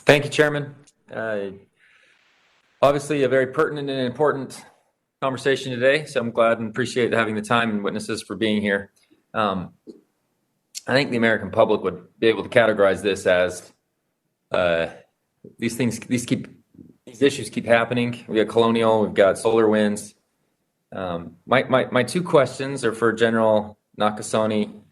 Thank you, Chairman. Obviously, a very pertinent and important conversation today, so I'm glad and appreciate having the time and witnesses for being here. I think the American public would be able to categorize this as these issues keep happening. We got Colonial, we've got solar winds. My two questions are for General NAKASONE.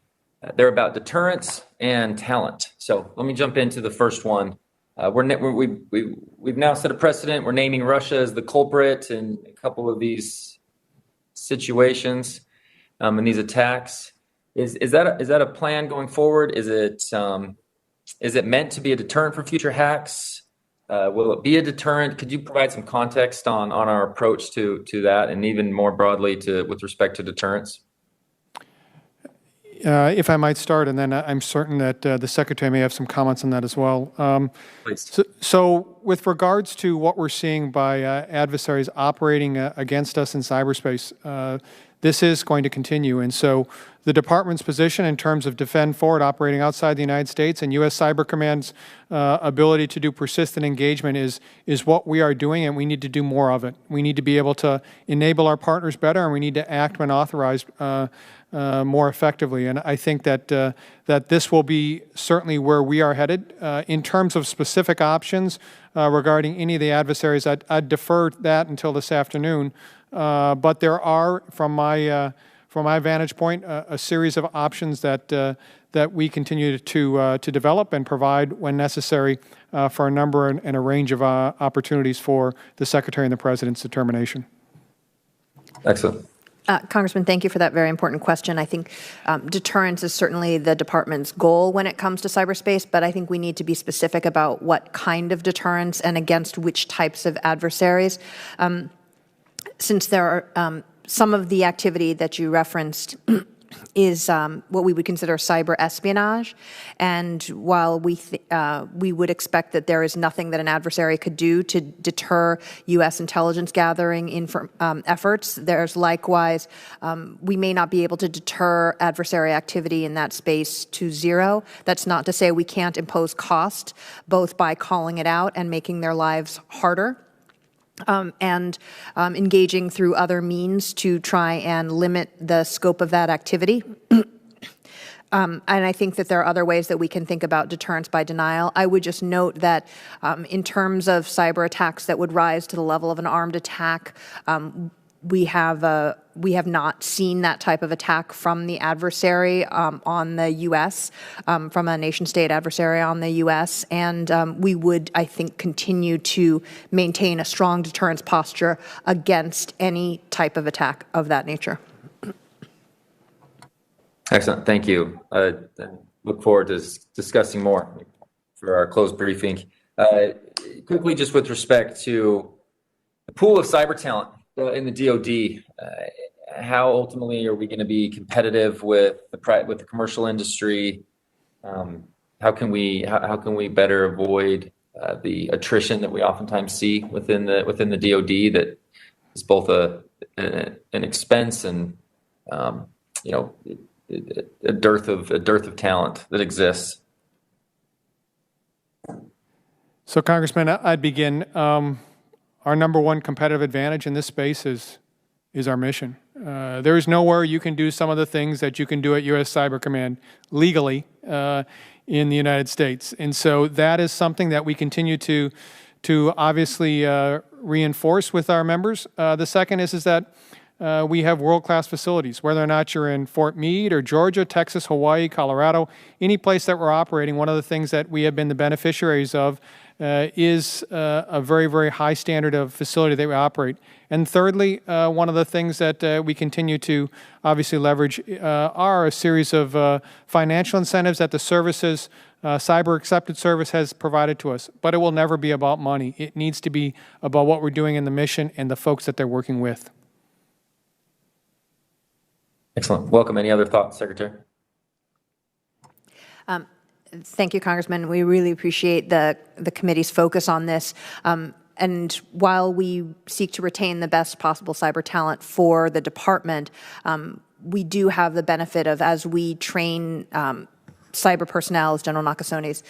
They're about deterrence and talent. So let me jump into the first one. We've now set a precedent. We're naming Russia as the culprit in a couple of these situations and these attacks. Is that a plan going forward? Is it meant to be a deterrent for future hacks? Will it be a deterrent? Could you provide some context on our approach to that, and even more broadly with respect to deterrence? If I might start, and then I'm certain that the Secretary may have some comments on that as well. Please. So with regards to what we're seeing by adversaries operating against us in cyberspace, this is going to continue. And so the Department's position in terms of defend forward operating outside the United States and U.S. Cyber Command's ability to do persistent engagement is what we are doing, and we need to do more of it. We need to be able to enable our partners better, and we need to act when authorized more effectively. And I think that that this will be certainly where we are headed. In terms of specific options regarding any of the adversaries, I'd defer that until this afternoon. But there are, from my vantage point, a series of options that we continue to develop and provide when necessary for a number and a range of opportunities for the Secretary and the President's determination. Excellent. Congressman, thank you for that very important question. I think deterrence is certainly the Department's goal when it comes to cyberspace, but I think we need to be specific about what kind of deterrence and against which types of adversaries. Since there are some of the activity that you referenced is what we would consider cyber espionage, and while we would expect that there is nothing that an adversary could do to deter U.S. intelligence gathering efforts, there's likewise we may not be able to deter adversary activity in that space to zero. That's not to say we can't impose cost, both by calling it out and making their lives harder, and engaging through other means to try and limit the scope of that activity. And I think that there are other ways that we can think about deterrence by denial. I would just note that in terms of cyber attacks that would rise to the level of an armed attack, we have not seen that type of attack from the adversary on the U.S., from a nation-state adversary on the U.S., and we would, I think, continue to maintain a strong deterrence posture against any type of attack of that nature. Excellent. Thank you. I look forward to discussing more for our closed briefing. Quickly, just with respect to the pool of cyber talent in the DoD, how ultimately are we going to be competitive with the commercial industry? How can we better avoid the attrition that we oftentimes see within the DoD that is both an expense and a dearth of talent that exists? So, Congressman, I'd begin. Our number one competitive advantage in this space is our mission. There is nowhere you can do some of the things that you can do at U.S. Cyber Command legally in the United States. And so that is something that we continue to obviously reinforce with our members. The second is that we have world-class facilities. Whether or not you're in Fort Meade or Georgia, Texas, Hawaii, Colorado, any place that we're operating, one of the things that we have been the beneficiaries of is a very, very high standard of facility that we operate. And thirdly, one of the things that we continue to obviously leverage are a series of financial incentives that the services, Cyber Accepted Service has provided to us. But it will never be about money. It needs to be about what we're doing in the mission and the folks that they're working with. Excellent. Welcome. Any other thoughts, Secretary? Thank you, Congressman. We really appreciate the committee's focus on this. And while we seek to retain the best possible cyber talent for the department, we do have the benefit of, as we train cyber personnel, as General Nakasone's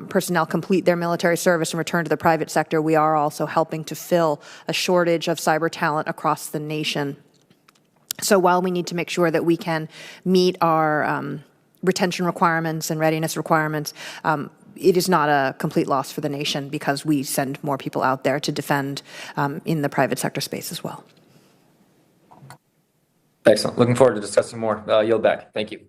personnel complete their military service and return to the private sector, we are also helping to fill a shortage of cyber talent across the nation. So while we need to make sure that we can meet our retention requirements and readiness requirements, it is not a complete loss for the nation because we send more people out there to defend in the private sector space as well. Excellent. Looking forward to discussing more. Yield back. Thank you.